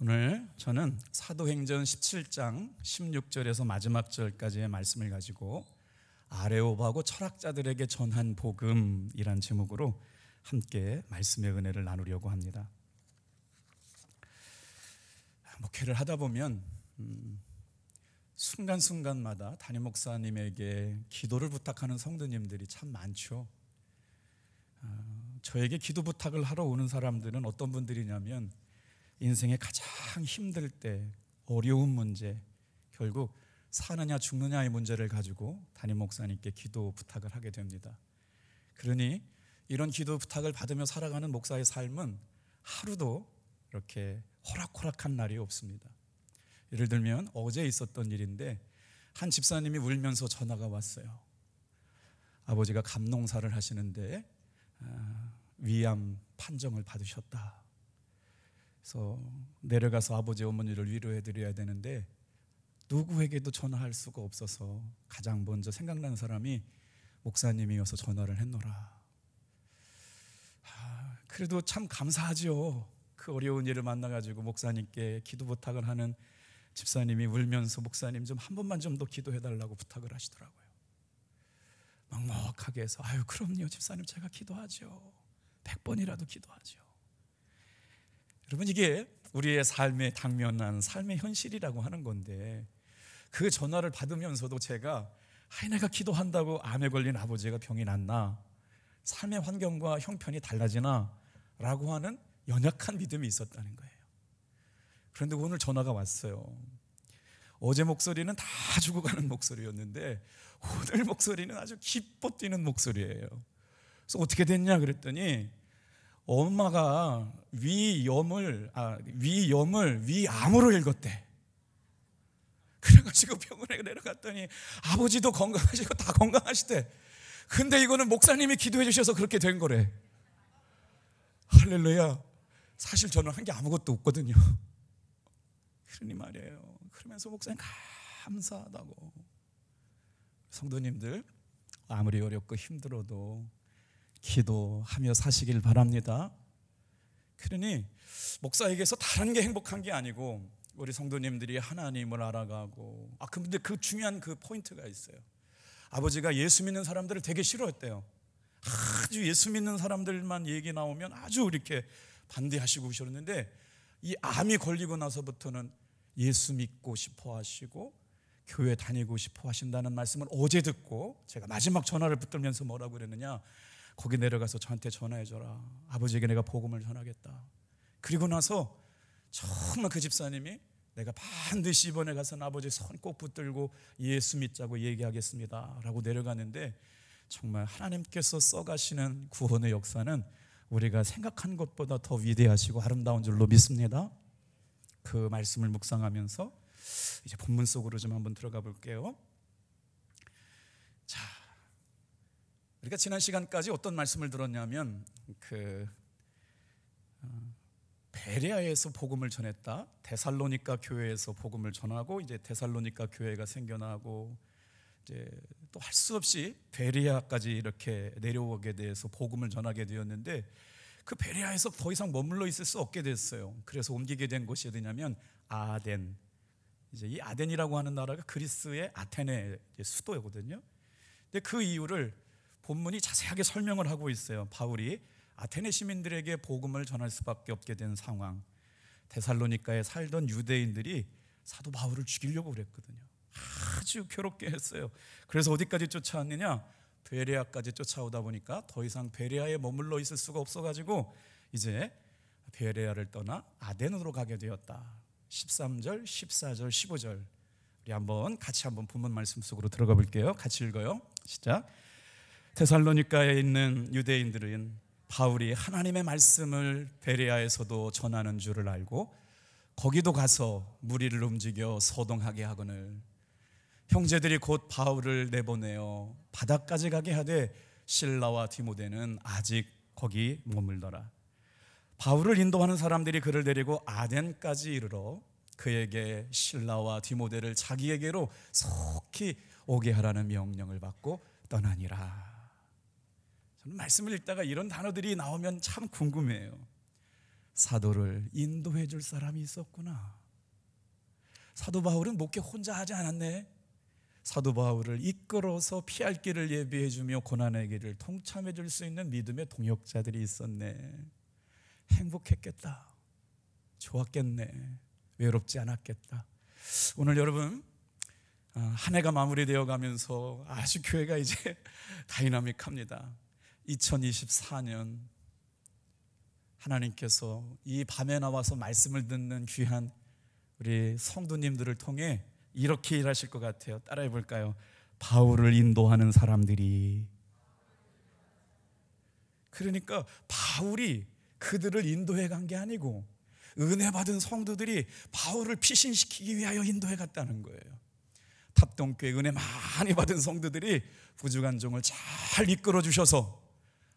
오늘 저는 사도행전 17장 16절에서 마지막 절까지의 말씀을 가지고 아레오바고 철학자들에게 전한 복음이란 제목으로 함께 말씀의 은혜를 나누려고 합니다. 목회를 하다 보면 순간순간마다 담임 목사님에게 기도를 부탁하는 성도님들이 참 많죠. 저에게 기도 부탁을 하러 오는 사람들은 어떤 분들이냐면 인생의 가장 힘들 때 어려운 문제, 결국 사느냐 죽느냐의 문제를 가지고 담임 목사님께 기도 부탁을 하게 됩니다. 그러니 이런 기도 부탁을 받으며 살아가는 목사의 삶은 하루도 이렇게 호락호락한 날이 없습니다. 예를 들면 어제 있었던 일인데 한 집사님이 울면서 전화가 왔어요. 아버지가 갑농사를 하시는데 위암 판정을 받으셨다. 그래서 내려가서 아버지 어머니를 위로해 드려야 되는데 누구에게도 전화할 수가 없어서 가장 먼저 생각나는 사람이 목사님이어서 전화를 했노라. 그래도 참 감사하죠. 그 어려운 일을 만나가지고 목사님께 기도 부탁을 하는 집사님이 울면서 목사님 좀 한 번만 좀 더 기도해달라고 부탁을 하시더라고요. 먹먹하게 해서 아유 그럼요 집사님 제가 기도하죠. 100번이라도 기도하죠. 여러분 이게 우리의 삶에 당면한 삶의 현실이라고 하는 건데 그 전화를 받으면서도 제가 내가 기도한다고 암에 걸린 아버지가 병이 낫나, 삶의 환경과 형편이 달라지나 라고 하는 연약한 믿음이 있었다는 거예요. 그런데 오늘 전화가 왔어요. 어제 목소리는 다 죽어가는 목소리였는데 오늘 목소리는 아주 기뻐 뛰는 목소리예요. 그래서 어떻게 됐냐 그랬더니 엄마가 위암으로 읽었대. 그래가지고 병원에 내려갔더니 아버지도 건강하시고 다 건강하시대. 근데 이거는 목사님이 기도해 주셔서 그렇게 된 거래. 할렐루야. 사실 저는 한 게 아무것도 없거든요. 그러니 말이에요. 그러면서 목사님 감사하다고. 성도님들 아무리 어렵고 힘들어도 기도하며 사시길 바랍니다. 그러니 목사에게서 다른 게 행복한 게 아니고 우리 성도님들이 하나님을 알아가고 근데 그 중요한 그 포인트가 있어요. 아버지가 예수 믿는 사람들을 되게 싫어했대요. 아주 예수 믿는 사람들만 얘기 나오면 아주 이렇게 반대하시고 그러셨는데 이 암이 걸리고 나서부터는 예수 믿고 싶어 하시고 교회 다니고 싶어 하신다는 말씀을 어제 듣고 제가 마지막 전화를 붙들면서 뭐라고 그랬느냐, 거기 내려가서 저한테 전화해줘라. 아버지에게 내가 복음을 전하겠다. 그리고 나서 정말 그 집사님이 내가 반드시 이번에 가서는 아버지 손 꼭 붙들고 예수 믿자고 얘기하겠습니다 라고 내려가는데 정말 하나님께서 써가시는 구원의 역사는 우리가 생각한 것보다 더 위대하시고 아름다운 줄로 믿습니다. 그 말씀을 묵상하면서 이제 본문 속으로 좀 한번 들어가 볼게요. 자, 우리가 지난 시간까지 어떤 말씀을 들었냐면 베레아에서 복음을 전했다. 데살로니가 교회에서 복음을 전하고 이제 데살로니가 교회가 생겨나고 이제 또 할 수 없이 베레아까지 이렇게 내려오게 돼서 복음을 전하게 되었는데 그 베레아에서 더 이상 머물러 있을 수 없게 됐어요. 그래서 옮기게 된 곳이 어디냐면 아덴. 이제 이 아덴이라고 하는 나라가 그리스의 아테네 수도거든요. 근데 그 이유를 본문이 자세하게 설명을 하고 있어요. 바울이 아테네 시민들에게 복음을 전할 수밖에 없게 된 상황. 데살로니가에 살던 유대인들이 사도 바울을 죽이려고 그랬거든요. 아주 괴롭게 했어요. 그래서 어디까지 쫓아왔느냐, 베레아까지 쫓아오다 보니까 더 이상 베레아에 머물러 있을 수가 없어가지고 이제 베레아를 떠나 아덴으로 가게 되었다. 13절, 14절, 15절 우리 같이 한번 본문 말씀 속으로 들어가 볼게요. 같이 읽어요. 시작. 데살로니가에 있는 유대인들은 바울이 하나님의 말씀을 베레아에서도 전하는 줄을 알고 거기도 가서 무리를 움직여 소동하게 하거늘 형제들이 곧 바울을 내보내어 바다까지 가게 하되 실라와 디모데는 아직 거기 머물더라. 바울을 인도하는 사람들이 그를 데리고 아덴까지 이르러 그에게 실라와 디모데를 자기에게로 속히 오게 하라는 명령을 받고 떠나니라. 저는 말씀을 읽다가 이런 단어들이 나오면 참 궁금해요. 사도를 인도해 줄 사람이 있었구나. 사도 바울은 목회 혼자 하지 않았네. 사도 바울을 이끌어서 피할 길을 예비해 주며 고난의 길을 통참해 줄 수 있는 믿음의 동역자들이 있었네. 행복했겠다. 좋았겠네. 외롭지 않았겠다. 오늘 여러분, 한 해가 마무리되어 가면서 아주 교회가 이제 다이나믹합니다. 2024년 하나님께서 이 밤에 나와서 말씀을 듣는 귀한 우리 성도님들을 통해 이렇게 일하실 것 같아요. 따라해 볼까요? 바울을 인도하는 사람들이. 그러니까 바울이 그들을 인도해 간 게 아니고 은혜 받은 성도들이 바울을 피신시키기 위하여 인도해 갔다는 거예요. 탑동교회 은혜 많이 받은 성도들이 부족한 종을 잘 이끌어 주셔서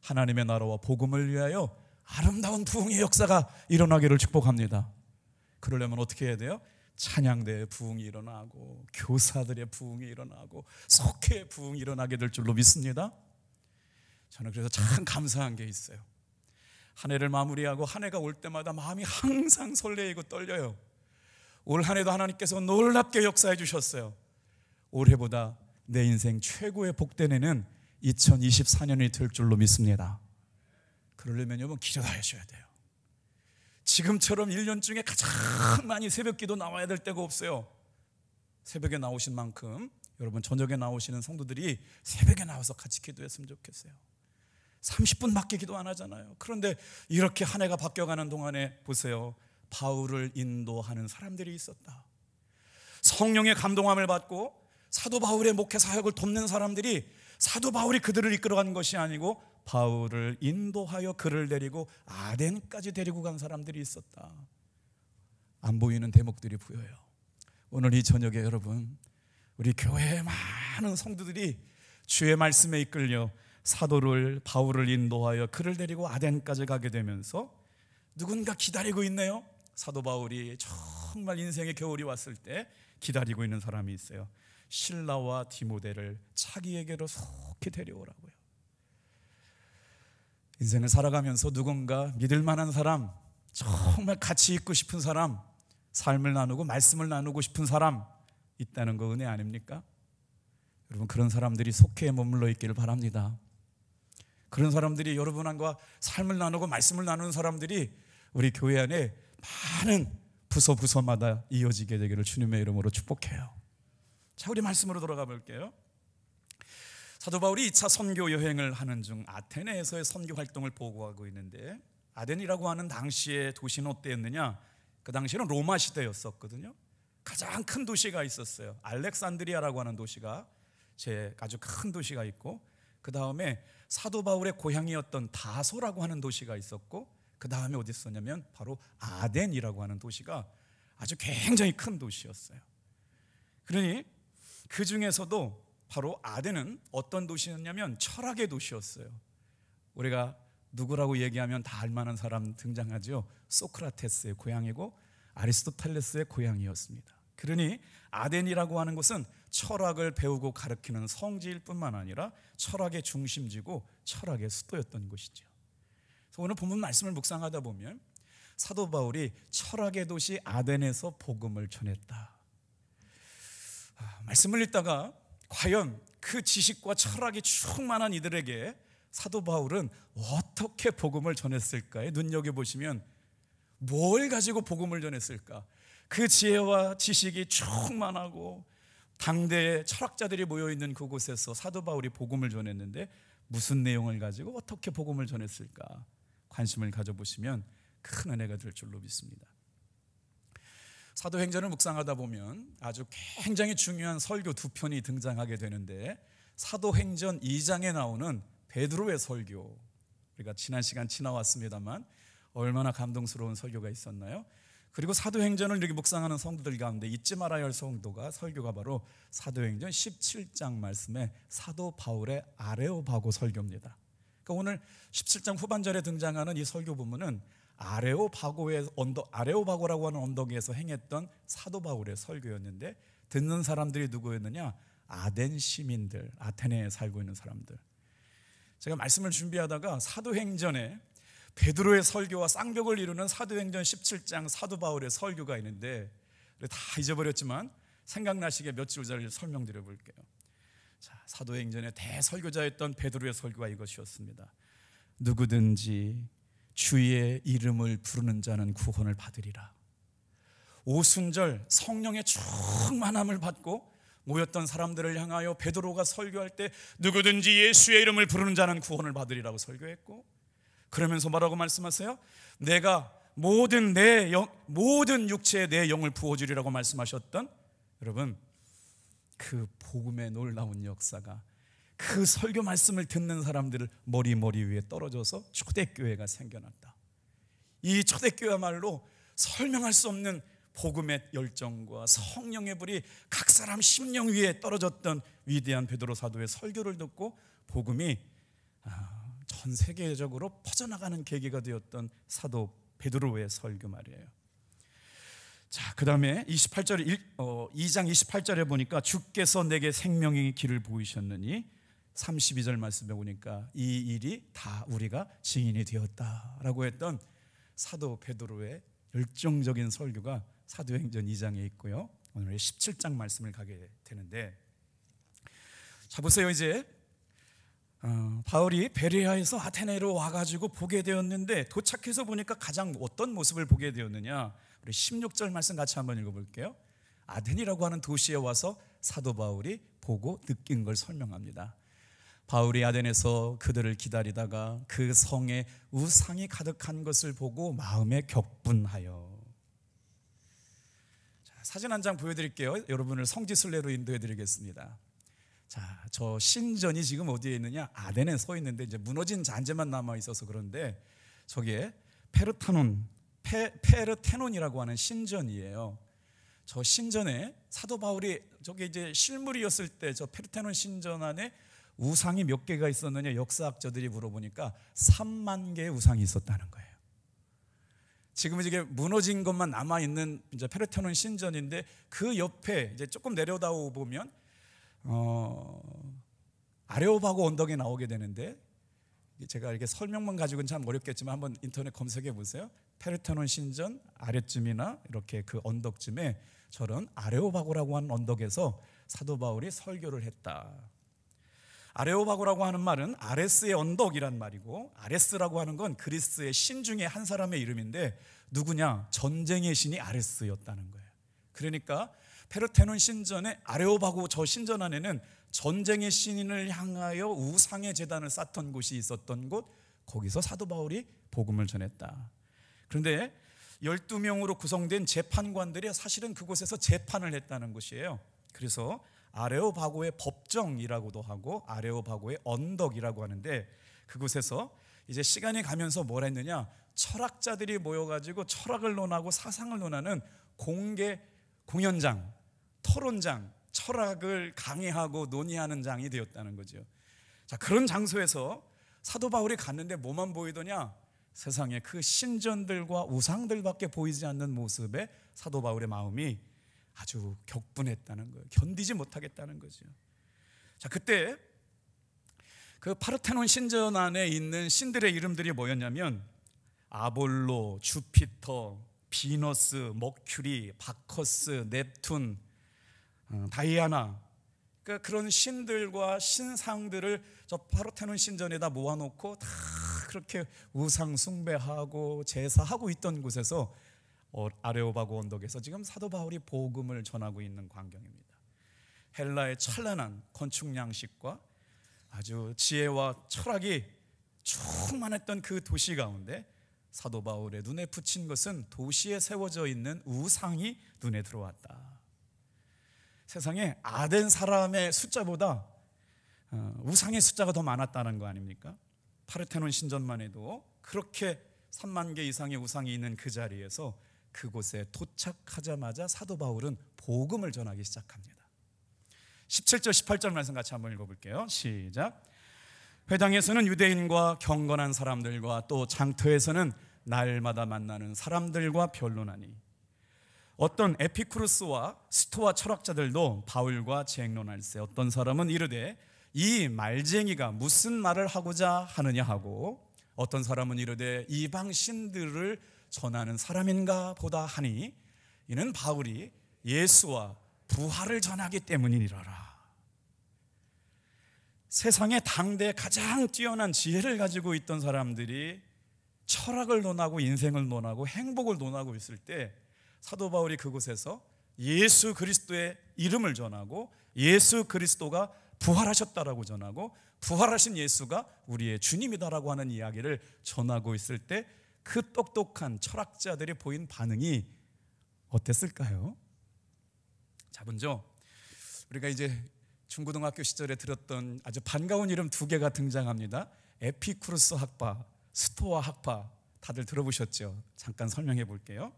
하나님의 나라와 복음을 위하여 아름다운 부흥의 역사가 일어나기를 축복합니다. 그러려면 어떻게 해야 돼요? 찬양대의 부흥이 일어나고 교사들의 부흥이 일어나고 속회의 부흥이 일어나게 될 줄로 믿습니다. 저는 그래서 참 감사한 게 있어요. 한 해를 마무리하고 한 해가 올 때마다 마음이 항상 설레이고 떨려요. 올 한 해도 하나님께서 놀랍게 역사해 주셨어요. 올해보다 내 인생 최고의 복된 해는 2024년이 될 줄로 믿습니다. 그러려면 여러분 기도하셔야 돼요. 지금처럼 1년 중에 가장 많이 새벽 기도 나와야 될 때가 없어요. 새벽에 나오신 만큼 여러분 저녁에 나오시는 성도들이 새벽에 나와서 같이 기도했으면 좋겠어요. 30분밖에 기도 안 하잖아요. 그런데 이렇게 한 해가 바뀌어가는 동안에 보세요. 바울을 인도하는 사람들이 있었다. 성령의 감동함을 받고 사도 바울의 목회 사역을 돕는 사람들이 사도 바울이 그들을 이끌어간 것이 아니고 바울을 인도하여 그를 데리고 아덴까지 데리고 간 사람들이 있었다. 안 보이는 대목들이 보여요. 오늘 이 저녁에 여러분, 우리 교회의 많은 성도들이 주의 말씀에 이끌려 사도를 바울을 인도하여 그를 데리고 아덴까지 가게 되면서 누군가 기다리고 있네요. 사도 바울이 정말 인생의 겨울이 왔을 때 기다리고 있는 사람이 있어요. 실라와 디모데를 자기에게로 속히 데려오라고요. 인생을 살아가면서 누군가 믿을 만한 사람, 정말 같이 있고 싶은 사람, 삶을 나누고 말씀을 나누고 싶은 사람 있다는 거 은혜 아닙니까? 여러분 그런 사람들이 속해 머물러 있기를 바랍니다. 그런 사람들이 여러분과 삶을 나누고 말씀을 나누는 사람들이 우리 교회 안에 많은 부서마다 이어지게 되기를 주님의 이름으로 축복해요. 자, 우리 말씀으로 돌아가 볼게요. 사도 바울이 2차 선교 여행을 하는 중 아테네에서의 선교 활동을 보고하고 있는데, 아덴이라고 하는 당시의 도시는 어땠느냐? 그 당시에는 로마 시대였었거든요. 가장 큰 도시가 있었어요. 알렉산드리아라고 하는 도시가 아주 큰 도시가 있고, 그 다음에 사도 바울의 고향이었던 다소라고 하는 도시가 있었고, 그 다음에 어디 있었냐면 바로 아덴이라고 하는 도시가 아주 굉장히 큰 도시였어요. 그러니 그 중에서도 바로 아덴은 어떤 도시였냐면 철학의 도시였어요. 우리가 누구라고 얘기하면 다 알만한 사람 등장하죠. 소크라테스의 고향이고 아리스토텔레스의 고향이었습니다. 그러니 아덴이라고 하는 곳은 철학을 배우고 가르치는 성지일 뿐만 아니라 철학의 중심지고 철학의 수도였던 곳이죠. 그래서 오늘 본문 말씀을 묵상하다 보면 사도 바울이 철학의 도시 아덴에서 복음을 전했다. 말씀을 읽다가 과연 그 지식과 철학이 충만한 이들에게 사도 바울은 어떻게 복음을 전했을까에 눈여겨보시면 뭘 가지고 복음을 전했을까? 그 지혜와 지식이 충만하고 당대의 철학자들이 모여있는 그곳에서 사도 바울이 복음을 전했는데 무슨 내용을 가지고 어떻게 복음을 전했을까? 관심을 가져보시면 큰 은혜가 될 줄로 믿습니다. 사도행전을 묵상하다 보면 아주 굉장히 중요한 설교 두 편이 등장하게 되는데, 사도행전 2장에 나오는 베드로의 설교, 우리가 지난 시간 지나왔습니다만 얼마나 감동스러운 설교가 있었나요? 그리고 사도행전을 이렇게 묵상하는 성도들 가운데 잊지 말아야 할 설교가 바로 사도행전 17장 말씀에 사도 바울의 아레오바고 설교입니다. 그러니까 오늘 17장 후반절에 등장하는 이 설교 부분은 아레오바고라고 하는 언덕 위에서 행했던 사도 바울의 설교였는데, 듣는 사람들이 누구였느냐? 아덴 시민들, 아테네에 살고 있는 사람들. 제가 말씀을 준비하다가 사도행전에 베드로의 설교와 쌍벽을 이루는 사도행전 17장 사도 바울의 설교가 있는데 다 잊어버렸지만 생각나시게 몇 줄짜리 설명드려 볼게요. 자, 사도행전의 대설교자였던 베드로의 설교가 이것이었습니다. 누구든지 주의 이름을 부르는 자는 구원을 받으리라. 오순절 성령의 충만함을 받고 모였던 사람들을 향하여 베드로가 설교할 때 누구든지 예수의 이름을 부르는 자는 구원을 받으리라고 설교했고, 그러면서 뭐라고 말씀하세요? 내가 모든 육체에 내 영을 부어주리라고 말씀하셨던, 여러분, 그 복음의 놀라운 역사가 그 설교 말씀을 듣는 사람들을 머리 위에 떨어져서 초대교회가 생겨났다. 이 초대교회야말로 설명할 수 없는 복음의 열정과 성령의 불이 각 사람 심령 위에 떨어졌던 위대한 베드로 사도의 설교를 듣고 복음이 전 세계적으로 퍼져나가는 계기가 되었던 사도 베드로의 설교 말이에요. 자, 그 다음에 2장 28절에 보니까 주께서 내게 생명의 길을 보이셨느니, 32절 말씀에 보니까 이 일이 다 우리가 증인이 되었다라고 했던 사도 베드로의 열정적인 설교가 사도행전 2장에 있고요. 오늘 17장 말씀을 가게 되는데, 자 보세요. 이제 바울이 베레아에서 아테네로 와가지고 보게 되었는데, 도착해서 보니까 가장 어떤 모습을 보게 되었느냐, 우리 16절 말씀 같이 한번 읽어볼게요. 아덴이라고 하는 도시에 와서 사도 바울이 보고 느낀 걸 설명합니다. 바울이 아덴에서 그들을 기다리다가 그 성에 우상이 가득한 것을 보고 마음에 격분하여. 자, 사진 한 장 보여드릴게요. 여러분을 성지순례로 인도해드리겠습니다. 자, 저 신전이 지금 어디에 있느냐? 아덴에 서 있는데 이제 무너진 잔재만 남아 있어서 그런데 저게 페르테논이라고 하는 신전이에요. 저 신전에 사도 바울이 저게 이제 실물이었을 때 저 페르테논 신전 안에 우상이 몇 개가 있었느냐, 역사학자들이 물어보니까 3만 개의 우상이 있었다는 거예요. 지금 이게 무너진 것만 남아 있는 이제 페르테논 신전인데, 그 옆에 이제 조금 내려다 보면 아레오바고 언덕에 나오게 되는데, 제가 이렇게 설명만 가지고는 참 어렵겠지만 한번 인터넷 검색해 보세요. 페르테논 신전 아래쯤이나 이렇게 그 언덕쯤에 저런 아레오바고라고 하는 언덕에서 사도 바울이 설교를 했다. 아레오바고라고 하는 말은 아레스의 언덕이란 말이고, 아레스라고 하는 건 그리스의 신 중에 한 사람의 이름인데, 누구냐? 전쟁의 신이 아레스였다는 거예요. 그러니까 페르테논 신전의 아레오바고 저 신전 안에는 전쟁의 신을 향하여 우상의 제단을 쌓던 곳이 있었던 곳, 거기서 사도 바울이 복음을 전했다. 그런데 12명으로 구성된 재판관들이 사실은 그곳에서 재판을 했다는 것이에요. 그래서 아레오바고의 법정이라고도 하고 아레오바고의 언덕이라고 하는데, 그곳에서 이제 시간이 가면서 뭘 했느냐, 철학자들이 모여가지고 철학을 논하고 사상을 논하는 공개 공연장, 토론장, 철학을 강의하고 논의하는 장이 되었다는 거죠. 자, 그런 장소에서 사도 바울이 갔는데 뭐만 보이더냐? 세상에 그 신전들과 우상들밖에 보이지 않는 모습에 사도 바울의 마음이 아주 격분했다는 거예요. 견디지 못하겠다는 거죠. 자, 그때 그 파르테논 신전 안에 있는 신들의 이름들이 뭐였냐면 아볼로, 주피터, 비너스, 머큐리, 바커스, 넵툰, 다이아나, 그러니까 그런 신들과 신상들을 저 파르테논 신전에다 모아놓고 다 그렇게 우상 숭배하고 제사하고 있던 곳에서 아레오바고 언덕에서 지금 사도 바울이 복음을 전하고 있는 광경입니다. 헬라의 찬란한 건축 양식과 아주 지혜와 철학이 충만했던 그 도시 가운데 사도 바울의 눈에 붙인 것은 도시에 세워져 있는 우상이 눈에 들어왔다. 세상에 아덴 사람의 숫자보다 우상의 숫자가 더 많았다는 거 아닙니까? 파르테논 신전만 해도 그렇게 3만 개 이상의 우상이 있는 그 자리에서 그곳에 도착하자마자 사도 바울은 복음을 전하기 시작합니다. 17절 18절 말씀 같이 한번 읽어볼게요. 시작. 회당에서는 유대인과 경건한 사람들과 또 장터에서는 날마다 만나는 사람들과 변론하니, 어떤 에피쿠루스와 스토아 철학자들도 바울과 쟁론할세. 어떤 사람은 이르되 이 말쟁이가 무슨 말을 하고자 하느냐 하고, 어떤 사람은 이르되 이방 신들을 전하는 사람인가 보다 하니 이는 바울이 예수와 부활을 전하기 때문이니라. 세상의 당대 가장 뛰어난 지혜를 가지고 있던 사람들이 철학을 논하고 인생을 논하고 행복을 논하고 있을 때 사도 바울이 그곳에서 예수 그리스도의 이름을 전하고 예수 그리스도가 부활하셨다라고 전하고 부활하신 예수가 우리의 주님이다라고 하는 이야기를 전하고 있을 때 그 똑똑한 철학자들이 보인 반응이 어땠을까요? 자, 먼저 우리가 이제 중고등학교 시절에 들었던 아주 반가운 이름 두 개가 등장합니다. 에피쿠르스 학파, 스토아 학파, 다들 들어보셨죠? 잠깐 설명해 볼게요.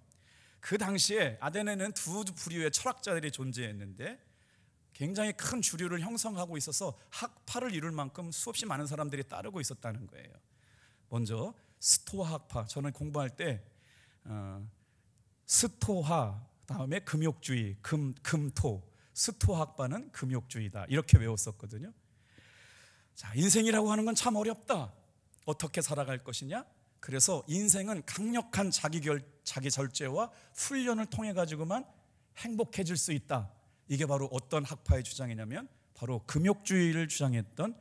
그 당시에 아테네는 두 부류의 철학자들이 존재했는데 굉장히 큰 주류를 형성하고 있어서 학파를 이룰 만큼 수없이 많은 사람들이 따르고 있었다는 거예요. 먼저 스토아 학파, 저는 공부할 때 스토아 다음에 금욕주의, 금토, 스토아 학파는 금욕주의다 이렇게 외웠었거든요. 자, 인생이라고 하는 건 참 어렵다. 어떻게 살아갈 것이냐? 그래서 인생은 강력한 자기 절제와 훈련을 통해 가지고만 행복해질 수 있다. 이게 바로 어떤 학파의 주장이냐면 바로 금욕주의를 주장했던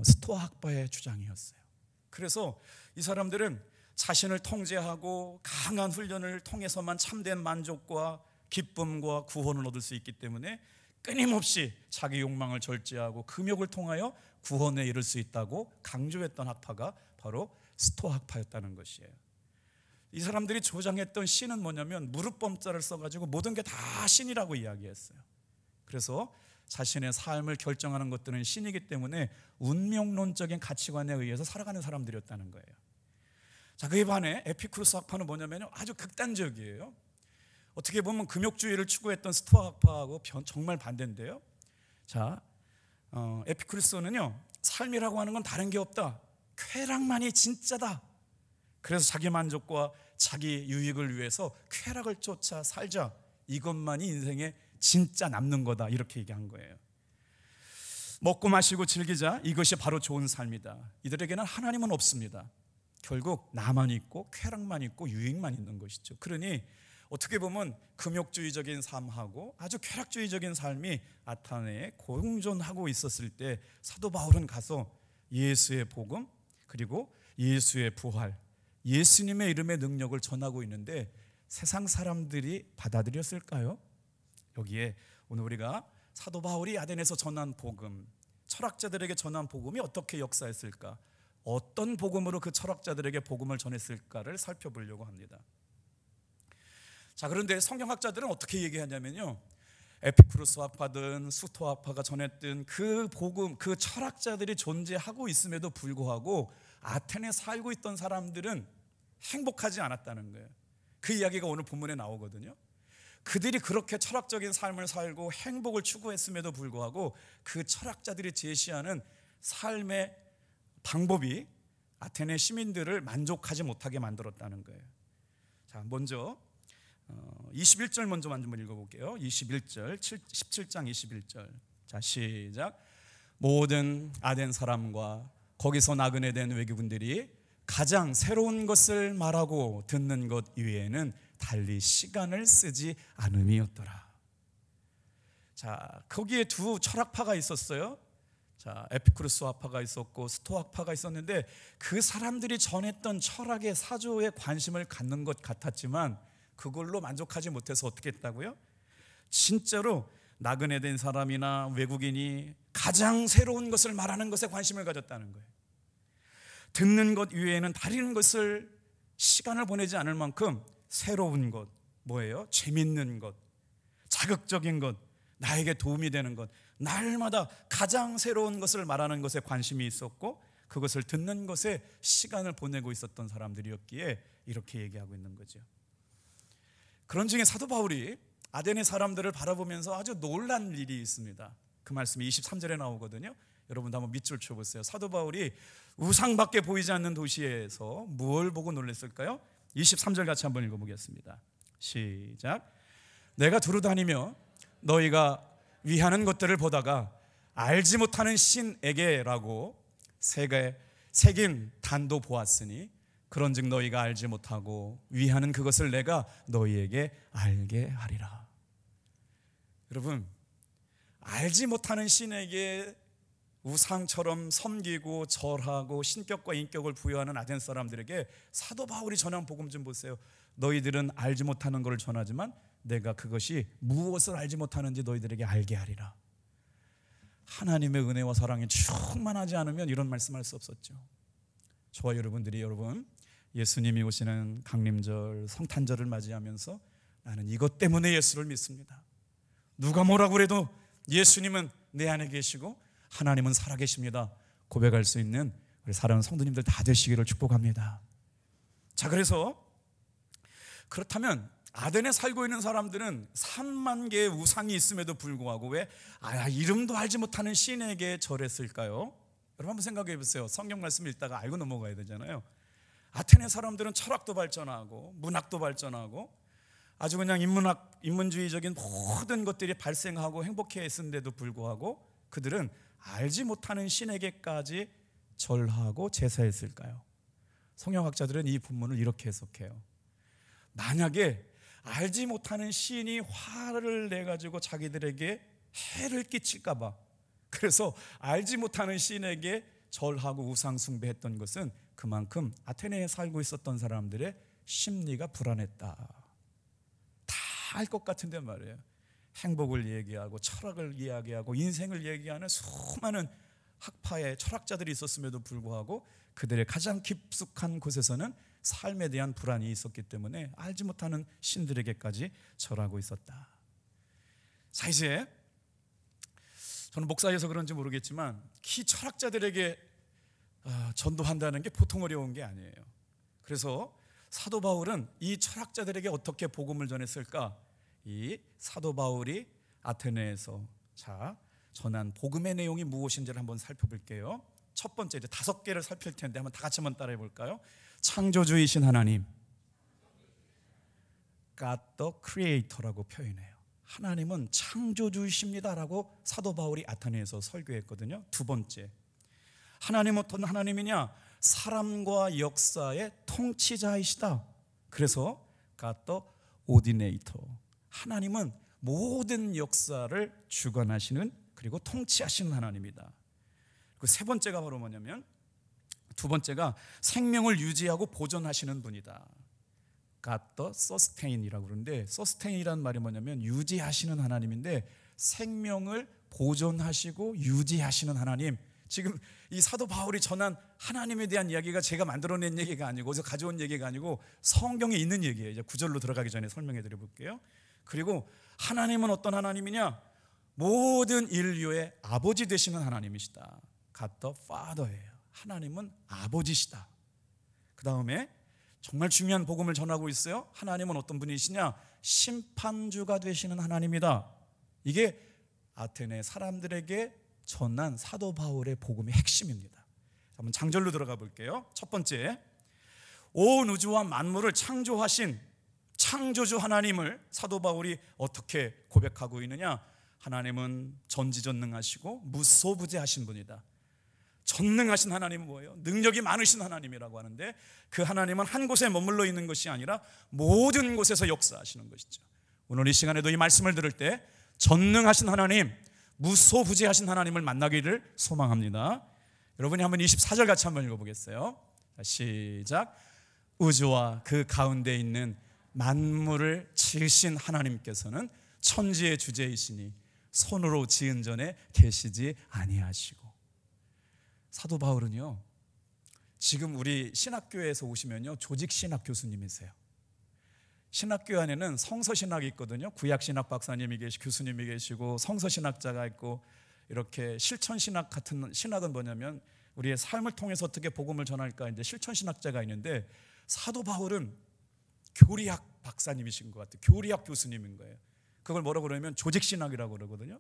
스토아 학파의 주장이었어요. 그래서 이 사람들은 자신을 통제하고 강한 훈련을 통해서만 참된 만족과 기쁨과 구원을 얻을 수 있기 때문에 끊임없이 자기 욕망을 절제하고 금욕을 통하여 구원에 이를 수 있다고 강조했던 학파가 바로 스토아 학파였다는 것이에요. 이 사람들이 조장했던 신은 뭐냐면 무릎범자를 써가지고 모든 게 다 신이라고 이야기했어요. 그래서 자신의 삶을 결정하는 것들은 신이기 때문에 운명론적인 가치관에 의해서 살아가는 사람들이었다는 거예요. 자, 그에 반해 에피쿠르스 학파는 뭐냐면 아주 극단적이에요. 어떻게 보면 금욕주의를 추구했던 스토아 학파하고 정말 반대인데요. 자, 에피쿠르스는요, 삶이라고 하는 건 다른 게 없다. 쾌락만이 진짜다. 그래서 자기 만족과 자기 유익을 위해서 쾌락을 쫓아 살자. 이것만이 인생의 진짜 남는 거다. 이렇게 얘기한 거예요. 먹고 마시고 즐기자. 이것이 바로 좋은 삶이다. 이들에게는 하나님은 없습니다. 결국 나만 있고 쾌락만 있고 유익만 있는 것이죠. 그러니 어떻게 보면 금욕주의적인 삶하고 아주 쾌락주의적인 삶이 아테네에 공존하고 있었을 때 사도 바울은 가서 예수의 복음 그리고 예수의 부활, 예수님의 이름의 능력을 전하고 있는데 세상 사람들이 받아들였을까요? 여기에 오늘 우리가 사도 바울이 아테네에서 전한 복음, 철학자들에게 전한 복음이 어떻게 역사했을까? 어떤 복음으로 그 철학자들에게 복음을 전했을까를 살펴보려고 합니다. 자, 그런데 성경학자들은 어떻게 얘기하냐면요, 에피쿠르스 학파든 스토아 학파가 전했던 그 복음, 그 철학자들이 존재하고 있음에도 불구하고 아테네에 살고 있던 사람들은 행복하지 않았다는 거예요. 그 이야기가 오늘 본문에 나오거든요. 그들이 그렇게 철학적인 삶을 살고 행복을 추구했음에도 불구하고 그 철학자들이 제시하는 삶의 방법이 아테네 시민들을 만족하지 못하게 만들었다는 거예요. 자, 먼저 21절 먼저 한번 읽어볼게요. 21절, 17장 21절. 자, 시작. 모든 아덴 사람과 거기서 나그네 된 외교분들이 가장 새로운 것을 말하고 듣는 것 이외에는 달리 시간을 쓰지 않음이었더라. 자, 거기에 두 철학파가 있었어요. 자, 에피쿠르스 학파가 있었고 스토아 학파가 있었는데 그 사람들이 전했던 철학의 사조에 관심을 갖는 것 같았지만 그걸로 만족하지 못해서 어떻게 했다고요? 진짜로 나그네 된 사람이나 외국인이 가장 새로운 것을 말하는 것에 관심을 가졌다는 거예요. 듣는 것 이외에는 다른 것을 시간을 보내지 않을 만큼 새로운 것, 뭐예요? 재밌는 것, 자극적인 것, 나에게 도움이 되는 것, 날마다 가장 새로운 것을 말하는 것에 관심이 있었고 그것을 듣는 것에 시간을 보내고 있었던 사람들이었기에 이렇게 얘기하고 있는 거죠. 그런 중에 사도 바울이 아테네 사람들을 바라보면서 아주 놀란 일이 있습니다. 그 말씀이 23절에 나오거든요. 여러분도 한번 밑줄 쳐보세요. 사도 바울이 우상밖에 보이지 않는 도시에서 무엇을 보고 놀랐을까요? 23절 같이 한번 읽어보겠습니다. 시작. 내가 두루 다니며 너희가 위하는 것들을 보다가 알지 못하는 신에게라고 새긴 단도 보았으니 그런즉 너희가 알지 못하고 위하는 그것을 내가 너희에게 알게 하리라. 여러분, 알지 못하는 신에게 우상처럼 섬기고 절하고 신격과 인격을 부여하는 아덴 사람들에게 사도 바울이 전한 복음 좀 보세요. 너희들은 알지 못하는 것을 전하지만 내가 그것이 무엇을 알지 못하는지 너희들에게 알게 하리라. 하나님의 은혜와 사랑이 충만하지 않으면 이런 말씀할 수 없었죠. 저와 여러분들이 예수님이 오시는 강림절, 성탄절을 맞이하면서 나는 이것 때문에 예수를 믿습니다, 누가 뭐라고 그래도 예수님은 내 안에 계시고 하나님은 살아계십니다, 고백할 수 있는 우리 사랑하는 성도님들 다 되시기를 축복합니다. 자, 그렇다면 아덴에 살고 있는 사람들은 3만 개의 우상이 있음에도 불구하고 왜 이름도 알지 못하는 신에게 절했을까요? 여러분 한번 생각해 보세요. 성경 말씀 읽다가 알고 넘어가야 되잖아요. 아테네 사람들은 철학도 발전하고 문학도 발전하고 아주 그냥 인문주의적인 모든 것들이 발생하고 행복했는데도 불구하고 그들은 알지 못하는 신에게까지 절하고 제사했을까요? 성경학자들은 이 본문을 이렇게 해석해요. 만약에 알지 못하는 신이 화를 내가지고 자기들에게 해를 끼칠까 봐, 그래서 알지 못하는 신에게 절하고 우상 숭배했던 것은 그만큼 아테네에 살고 있었던 사람들의 심리가 불안했다. 다 알 것 같은데 말이에요. 행복을 얘기하고 철학을 이야기하고 인생을 얘기하는 수많은 학파의 철학자들이 있었음에도 불구하고 그들의 가장 깊숙한 곳에서는 삶에 대한 불안이 있었기 때문에 알지 못하는 신들에게까지 절하고 있었다. 자, 이제 저는 목사여서 그런지 모르겠지만 철학자들에게 전도한다는 게 보통 어려운 게 아니에요. 그래서 사도 바울은 이 철학자들에게 어떻게 복음을 전했을까? 이 사도 바울이 아테네에서 전한 복음의 내용이 무엇인지를 한번 살펴볼게요. 첫 번째, 이제 5개를 살필 텐데 한번 다 같이 한번 따라해 볼까요? 창조주이신 하나님, God the Creator라고 표현해요. 하나님은 창조주이십니다라고 사도 바울이 아테네에서 설교했거든요. 두 번째, 하나님은 어떤 하나님이냐? 사람과 역사의 통치자이시다. 그래서 God the Ordinator, 하나님은 모든 역사를 주관하시는 그리고 통치하시는 하나님이다. 그 세 번째가 바로 뭐냐면, 두 번째가 생명을 유지하고 보존하시는 분이다. God the Sustain이라고 그러는데, Sustain이라는 말이 뭐냐면 유지하시는 하나님인데, 생명을 보존하시고 유지하시는 하나님. 지금 이 사도 바울이 전한 하나님에 대한 이야기가 제가 만들어낸 얘기가 아니고 어디서 가져온 얘기가 아니고 성경에 있는 얘기예요. 이제 구절로 들어가기 전에 설명해 드려 볼게요. 그리고 하나님은 어떤 하나님이냐? 모든 인류의 아버지 되시는 하나님이시다. God the Father예요. 하나님은 아버지시다. 그 다음에 정말 중요한 복음을 전하고 있어요. 하나님은 어떤 분이시냐? 심판주가 되시는 하나님이다. 이게 아테네 사람들에게 전한 사도 바울의 복음의 핵심입니다. 한번 장절로 들어가 볼게요. 첫 번째, 온 우주와 만물을 창조하신 창조주 하나님을 사도 바울이 어떻게 고백하고 있느냐? 하나님은 전지전능하시고 무소부재하신 분이다. 전능하신 하나님은 뭐예요? 능력이 많으신 하나님이라고 하는데, 그 하나님은 한 곳에 머물러 있는 것이 아니라 모든 곳에서 역사하시는 것이죠. 오늘 이 시간에도 이 말씀을 들을 때 전능하신 하나님, 무소부재하신 하나님을 만나기를 소망합니다. 여러분이 한번 24절 같이 한번 읽어보겠어요. 시작. 우주와 그 가운데 있는 만물을 지으신 하나님께서는 천지의 주제이시니 손으로 지은 전에 계시지 아니하시고. 사도 바울은요, 지금 우리 신학교에서 오시면요, 조직신학 교수님이세요. 신학교 안에는 성서신학이 있거든요. 구약신학 박사님이 계시고 교수님이 계시고 성서신학자가 있고, 이렇게 실천신학 같은 신학은 뭐냐면 우리의 삶을 통해서 어떻게 복음을 전할까, 이제 실천신학자가 있는데, 사도 바울은 교리학 박사님이신 것 같아요. 교리학 교수님인 거예요. 그걸 뭐라고 그러면 조직신학이라고 그러거든요.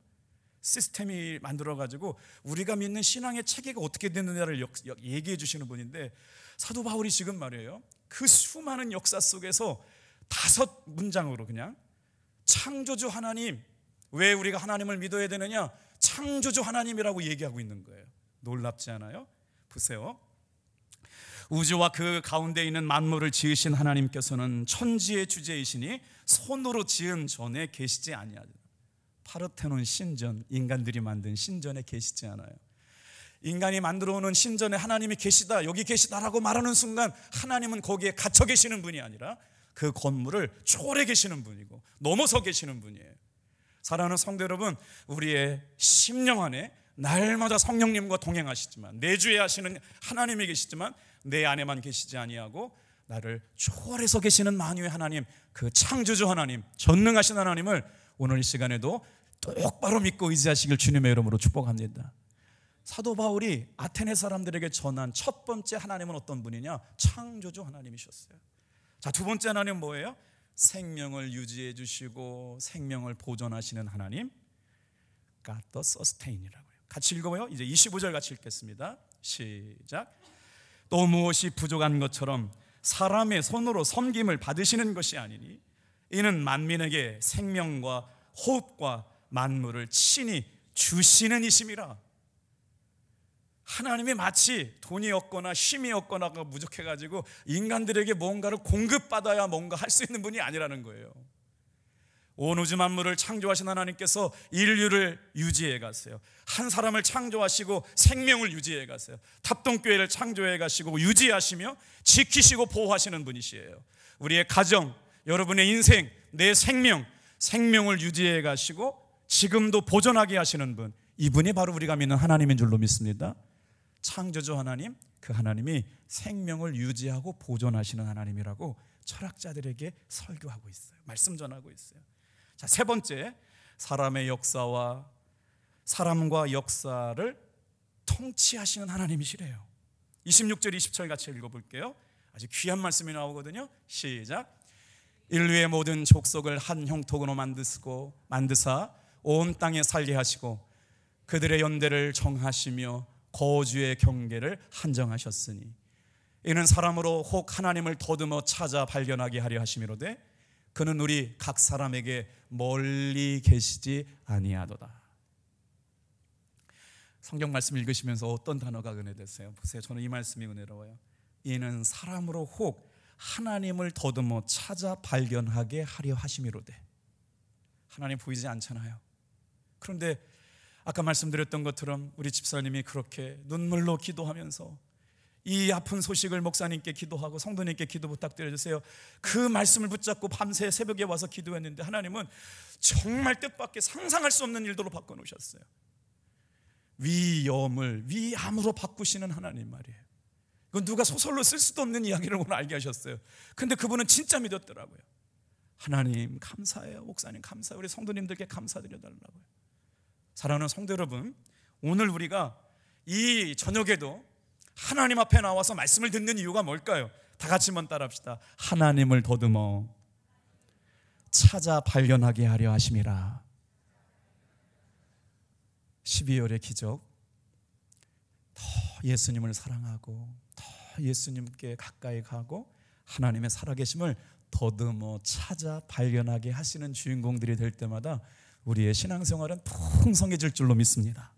시스템이 만들어가지고 우리가 믿는 신앙의 체계가 어떻게 되느냐를 얘기해 주시는 분인데, 사도 바울이 지금 말이에요, 그 수많은 역사 속에서 5문장으로 그냥 창조주 하나님, 왜 우리가 하나님을 믿어야 되느냐? 창조주 하나님이라고 얘기하고 있는 거예요. 놀랍지 않아요? 보세요. 우주와 그 가운데 있는 만물을 지으신 하나님께서는 천지의 주제이시니 손으로 지은 전에 계시지 아니하리라. 파르테논 신전, 인간들이 만든 신전에 계시지 않아요. 인간이 만들어 오는 신전에 하나님이 계시다, 여기 계시다라고 말하는 순간 하나님은 거기에 갇혀 계시는 분이 아니라 그 건물을 초월해 계시는 분이고 넘어서 계시는 분이에요. 사랑하는 성도 여러분, 우리의 심령 안에 날마다 성령님과 동행하시지만, 내주에 하시는 하나님이 계시지만 내 안에만 계시지 아니하고 나를 초월해서 계시는 만유의 하나님, 그 창조주 하나님, 전능하신 하나님을 오늘 이 시간에도 똑바로 믿고 의지하시길 주님의 이름으로 축복합니다. 사도 바울이 아테네 사람들에게 전한 첫 번째 하나님은 어떤 분이냐? 창조주 하나님이셨어요. 자, 두 번째 하나님은 뭐예요? 생명을 유지해 주시고 생명을 보존하시는 하나님, God the Sustain이라고요. 같이 읽어봐요. 이제 25절 같이 읽겠습니다. 시작. 또 무엇이 부족한 것처럼 사람의 손으로 섬김을 받으시는 것이 아니니 이는 만민에게 생명과 호흡과 만물을 친히 주시는 이심이라. 하나님이 마치 돈이 없거나 힘이 없거나가 부족해가지고 인간들에게 뭔가를 공급받아야 뭔가 할 수 있는 분이 아니라는 거예요. 온 우주 만물을 창조하신 하나님께서 인류를 유지해 가세요. 한 사람을 창조하시고 생명을 유지해 가세요. 탑동교회를 창조해 가시고 유지하시며 지키시고 보호하시는 분이시에요. 우리의 가정, 여러분의 인생, 내 생명을 유지해 가시고 지금도 보존하게 하시는 분, 이분이 바로 우리가 믿는 하나님인 줄로 믿습니다. 창조주 하나님, 그 하나님이 생명을 유지하고 보존하시는 하나님이라고 철학자들에게 설교하고 있어요. 말씀 전하고 있어요. 자, 세 번째, 사람의 역사와 사람과 역사를 통치하시는 하나님이시래요. 26절 20절 같이 읽어볼게요. 아주 귀한 말씀이 나오거든요. 시작. 인류의 모든 족속을 한 형통으로 만드사 온 땅에 살게 하시고 그들의 연대를 정하시며 거주의 경계를 한정하셨으니 이는 사람으로 혹 하나님을 더듬어 찾아 발견하게 하려 하심이로되 그는 우리 각 사람에게 멀리 계시지 아니하도다. 성경 말씀 읽으시면서 어떤 단어가 은혜됐어요? 보세요. 저는 이 말씀이 은혜로워요. 이는 사람으로 혹 하나님을 더듬어 찾아 발견하게 하려 하심이로되. 하나님 보이지 않잖아요. 그런데 아까 말씀드렸던 것처럼 우리 집사님이 그렇게 눈물로 기도하면서 이 아픈 소식을 목사님께 기도하고 성도님께 기도 부탁드려주세요. 그 말씀을 붙잡고 밤새 새벽에 와서 기도했는데 하나님은 정말 뜻밖의 상상할 수 없는 일들로 바꿔놓으셨어요. 위엄을 위암으로 바꾸시는 하나님 말이에요. 이건 누가 소설로 쓸 수도 없는 이야기를 오늘 알게 하셨어요. 근데 그분은 진짜 믿었더라고요. 하나님 감사해요. 목사님 감사해요. 우리 성도님들께 감사드려달라고요. 사랑하는 성도 여러분, 오늘 우리가 이 저녁에도 하나님 앞에 나와서 말씀을 듣는 이유가 뭘까요? 다 같이 한번 따라합시다. 하나님을 더듬어 찾아 발견하게 하려 하심이라. 12월의 기적, 더 예수님을 사랑하고 더 예수님께 가까이 가고 하나님의 살아계심을 더듬어 찾아 발견하게 하시는 주인공들이 될 때마다 우리의 신앙생활은 풍성해질 줄로 믿습니다.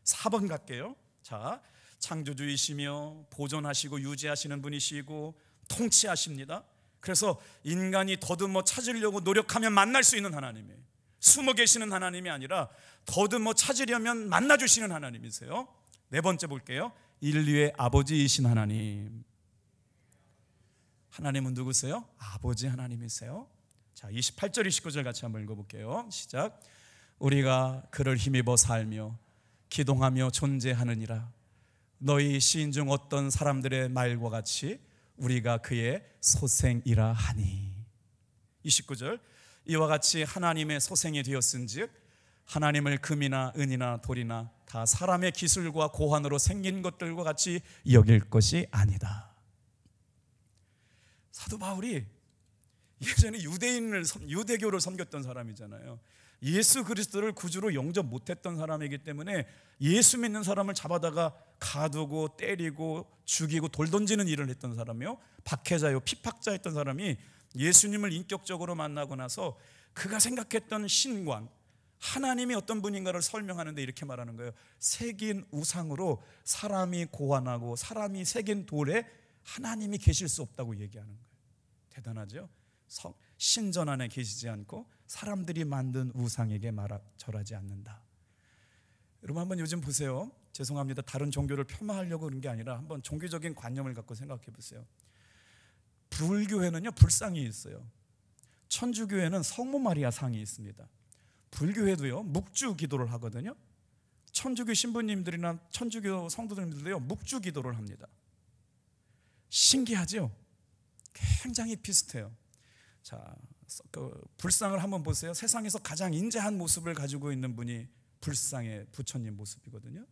4번 갈게요. 자, 창조주이시며 보존하시고 유지하시는 분이시고 통치하십니다. 그래서 인간이 더듬어 찾으려고 노력하면 만날 수 있는 하나님이에요. 숨어 계시는 하나님이 아니라 더듬어 찾으려면 만나주시는 하나님이세요. 네 번째 볼게요. 인류의 아버지이신 하나님. 하나님은 누구세요? 아버지 하나님이세요. 자, 28절 29절 같이 한번 읽어볼게요. 시작. 우리가 그를 힘입어 살며 기동하며 존재하느니라. 너희 시인 중 어떤 사람들의 말과 같이 우리가 그의 소생이라 하니. 29절. 이와 같이 하나님의 소생이 되었은즉 하나님을 금이나 은이나 돌이나 다 사람의 기술과 고환으로 생긴 것들과 같이 여길 것이 아니다. 사도 바울이 예전에 유대교를 섬겼던 사람이잖아요. 예수 그리스도를 구주로 영접 못했던 사람이기 때문에 예수 믿는 사람을 잡아다가 가두고 때리고 죽이고 돌 던지는 일을 했던 사람이요, 박해자요, 피팍자였던 사람이 예수님을 인격적으로 만나고 나서 그가 생각했던 신관, 하나님이 어떤 분인가를 설명하는데 이렇게 말하는 거예요. 새긴 우상으로 사람이 고안하고 사람이 새긴 돌에 하나님이 계실 수 없다고 얘기하는 거예요. 대단하죠? 신전 안에 계시지 않고 사람들이 만든 우상에게 절하지 않는다. 여러분 한번 요즘 보세요. 죄송합니다. 다른 종교를 폄하하려고 그런 게 아니라 한번 종교적인 관념을 갖고 생각해 보세요. 불교회는요 불상이 있어요. 천주교회는 성모 마리아 상이 있습니다. 불교회도요 묵주 기도를 하거든요. 천주교 신부님들이나 천주교 성도들도요 묵주 기도를 합니다. 신기하죠? 굉장히 비슷해요. 자, 그 불상을 한번 보세요. 세상에서 가장 인자한 모습을 가지고 있는 분이 불상의 부처님 모습이거든요.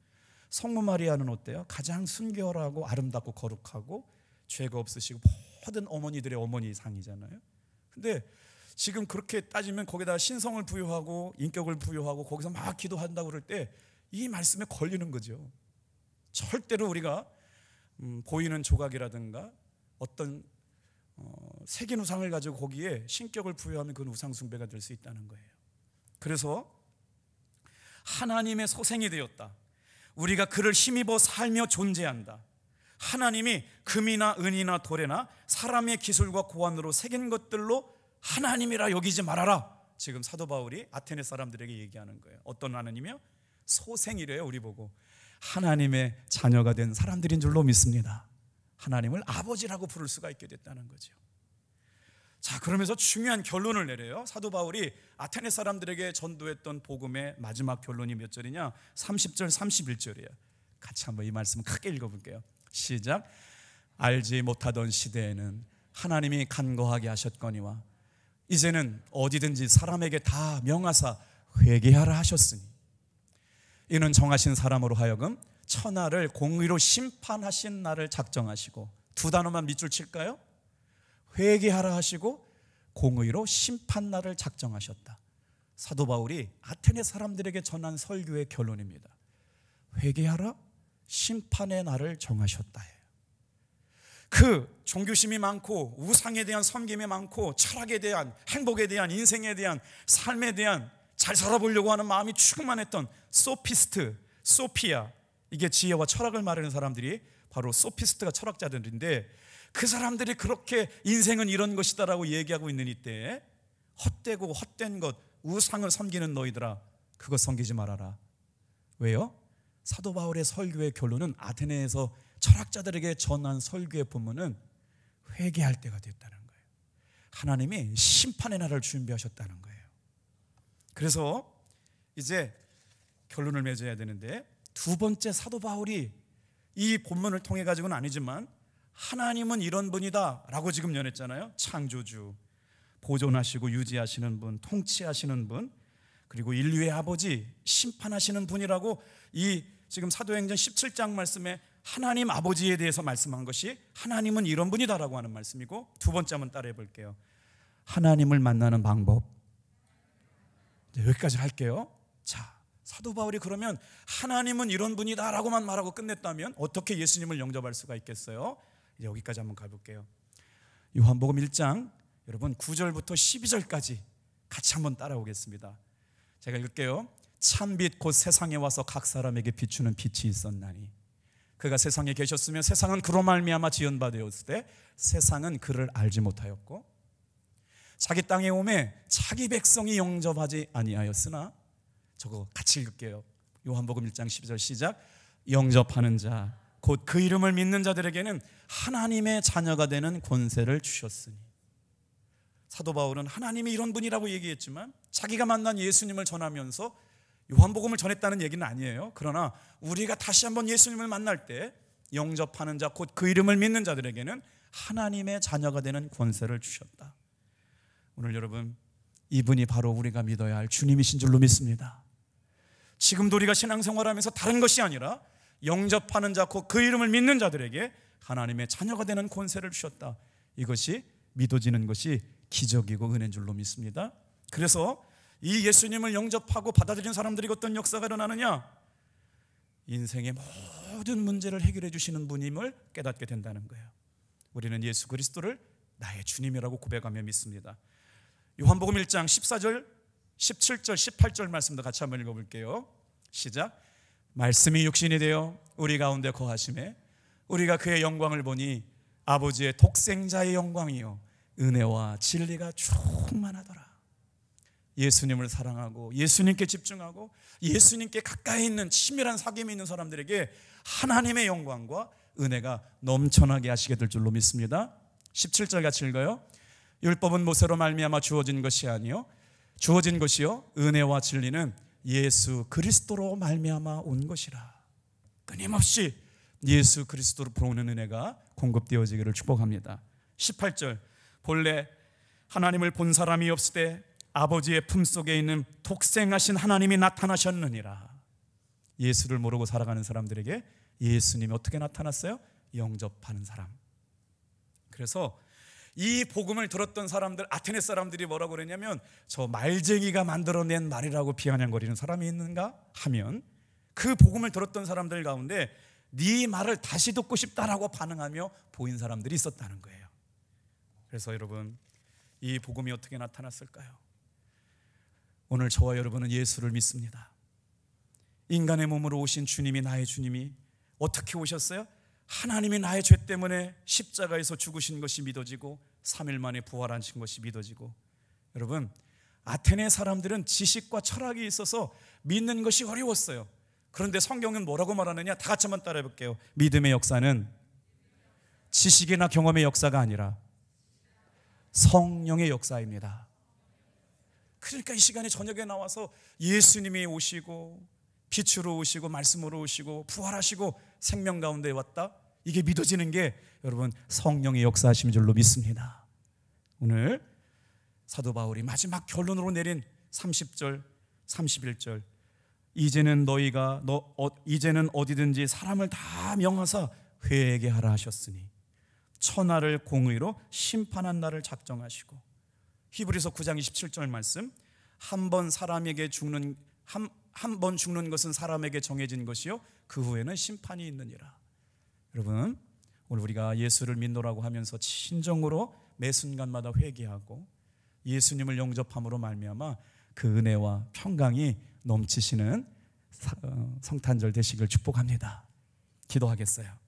성모 마리아는 어때요? 가장 순결하고 아름답고 거룩하고 죄가 없으시고 모든 어머니들의 어머니 상이잖아요. 근데 지금 그렇게 따지면 거기다 신성을 부여하고 인격을 부여하고 거기서 막 기도한다고 그럴 때 이 말씀에 걸리는 거죠. 절대로 우리가 보이는 조각이라든가 어떤 새긴 우상을 가지고 거기에 신격을 부여하면 그건 우상 숭배가 될 수 있다는 거예요. 그래서 하나님의 소생이 되었다. 우리가 그를 힘입어 살며 존재한다. 하나님이 금이나 은이나 돌에나 사람의 기술과 고안으로 새긴 것들로 하나님이라 여기지 말아라. 지금 사도 바울이 아테네 사람들에게 얘기하는 거예요. 어떤 하나님이요? 소생이래요. 우리 보고 하나님의 자녀가 된 사람들인 줄로 믿습니다. 하나님을 아버지라고 부를 수가 있게 됐다는 거죠. 자, 그러면서 중요한 결론을 내려요. 사도 바울이 아테네 사람들에게 전도했던 복음의 마지막 결론이 몇 절이냐? 30절 31절이에요 같이 한번 이 말씀 크게 읽어볼게요. 시작. 알지 못하던 시대에는 하나님이 간거하게 하셨거니와 이제는 어디든지 사람에게 다 명하사 회개하라 하셨으니 이는 정하신 사람으로 하여금 천하를 공의로 심판하신 날을 작정하시고 두 단어만 밑줄 칠까요? 회개하라 하시고 공의로 심판 날을 작정하셨다. 사도 바울이 아테네 사람들에게 전한 설교의 결론입니다. 회개하라, 심판의 날을 정하셨다. 그 종교심이 많고 우상에 대한 섬김이 많고 철학에 대한, 행복에 대한, 인생에 대한, 삶에 대한 잘 살아보려고 하는 마음이 충만했던 소피스트, 소피아, 이게 지혜와 철학을 말하는 사람들이 바로 소피스트가 철학자들인데 그 사람들이 그렇게 인생은 이런 것이다라고 얘기하고 있는 이때에 헛되고 헛된 것, 우상을 섬기는 너희들아, 그거 섬기지 말아라. 왜요? 사도 바울의 설교의 결론은 아테네에서 철학자들에게 전한 설교의 본문은 회개할 때가 됐다는 거예요. 하나님이 심판의 날을 준비하셨다는 거예요. 그래서 이제 결론을 맺어야 되는데 두 번째 사도 바울이 이 본문을 통해 가지고는 아니지만 하나님은 이런 분이다 라고 지금 연했잖아요. 창조주, 보존하시고 유지하시는 분, 통치하시는 분, 그리고 인류의 아버지, 심판하시는 분이라고 이 지금 사도행전 17장 말씀에 하나님 아버지에 대해서 말씀한 것이 하나님은 이런 분이다라고 하는 말씀이고, 두 번째 한번 따라해 볼게요. 하나님을 만나는 방법. 여기까지 할게요. 자, 사도 바울이 그러면 하나님은 이런 분이다라고만 말하고 끝냈다면 어떻게 예수님을 영접할 수가 있겠어요? 이제 여기까지 한번 가볼게요. 요한복음 1장 여러분 9절부터 12절까지 같이 한번 따라오겠습니다. 제가 읽을게요. 참빛 곧 세상에 와서 각 사람에게 비추는 빛이 있었나니 그가 세상에 계셨으면 세상은 그로 말미암아 지은 바 되었을 때 세상은 그를 알지 못하였고 자기 땅에 오매 자기 백성이 영접하지 아니하였으나, 저거 같이 읽을게요. 요한복음 1장 12절 시작. 영접하는 자 곧 그 이름을 믿는 자들에게는 하나님의 자녀가 되는 권세를 주셨으니. 사도 바울은 하나님이 이런 분이라고 얘기했지만 자기가 만난 예수님을 전하면서 요한복음을 전했다는 얘기는 아니에요. 그러나 우리가 다시 한번 예수님을 만날 때 영접하는 자 곧 그 이름을 믿는 자들에게는 하나님의 자녀가 되는 권세를 주셨다. 오늘 여러분, 이분이 바로 우리가 믿어야 할 주님이신 줄로 믿습니다. 지금도 우리가 신앙생활하면서 다른 것이 아니라 영접하는 자 곧 그 이름을 믿는 자들에게 하나님의 자녀가 되는 권세를 주셨다. 이것이 믿어지는 것이 기적이고 은혜인 줄로 믿습니다. 그래서 이 예수님을 영접하고 받아들인 사람들이 어떤 역사가 일어나느냐? 인생의 모든 문제를 해결해 주시는 분임을 깨닫게 된다는 거예요. 우리는 예수 그리스도를 나의 주님이라고 고백하며 믿습니다. 요한복음 1장 14절 17절 18절 말씀도 같이 한번 읽어볼게요. 시작. 말씀이 육신이 되어 우리 가운데 거하심에 우리가 그의 영광을 보니 아버지의 독생자의 영광이요 은혜와 진리가 충만하더라. 예수님을 사랑하고 예수님께 집중하고 예수님께 가까이 있는 친밀한 사귐이 있는 사람들에게 하나님의 영광과 은혜가 넘쳐나게 하시게 될 줄로 믿습니다. 17절 같이 읽어요. 율법은 모세로 말미암아 주어진 것이 아니요 주어진 것이요 은혜와 진리는 예수 그리스도로 말미암아 온 것이라. 끊임없이 예수 그리스도로 들어오는 은혜가 공급되어지기를 축복합니다. 18절. 본래 하나님을 본 사람이 없을 때 아버지의 품속에 있는 독생하신 하나님이 나타나셨느니라. 예수를 모르고 살아가는 사람들에게 예수님이 어떻게 나타났어요? 영접하는 사람. 그래서 이 복음을 들었던 사람들, 아테네 사람들이 뭐라고 그랬냐면, 저 말쟁이가 만들어낸 말이라고 비아냥거리는 사람이 있는가 하면, 그 복음을 들었던 사람들 가운데 네 말을 다시 듣고 싶다라고 반응하며 보인 사람들이 있었다는 거예요. 그래서 여러분, 이 복음이 어떻게 나타났을까요? 오늘 저와 여러분은 예수를 믿습니다. 인간의 몸으로 오신 주님이, 나의 주님이 어떻게 오셨어요? 하나님이 나의 죄 때문에 십자가에서 죽으신 것이 믿어지고 3일 만에 부활하신 것이 믿어지고. 여러분, 아테네 사람들은 지식과 철학이 있어서 믿는 것이 어려웠어요. 그런데 성경은 뭐라고 말하느냐? 다 같이 한번 따라해 볼게요. 믿음의 역사는 지식이나 경험의 역사가 아니라 성령의 역사입니다. 그러니까 이 시간에 저녁에 나와서 예수님이 오시고 빛으로 오시고 말씀으로 오시고 부활하시고 생명 가운데 왔다, 이게 믿어지는 게 여러분 성령의 역사하심인 줄로 믿습니다. 오늘 사도 바울이 마지막 결론으로 내린 30절 31절, 이제는 이제는 어디든지 사람을 다 명하사 회개하게 하라 하셨으니 천하를 공의로 심판한 날을 작정하시고. 히브리서 9장 27절 말씀, 한 번 죽는 것은 사람에게 정해진 것이요 그 후에는 심판이 있느니라. 여러분, 오늘 우리가 예수를 믿노라고 하면서 진정으로 매 순간마다 회개하고 예수님을 영접함으로 말미암아 그 은혜와 평강이 넘치시는 성탄절 되시길 축복합니다. 기도하겠어요.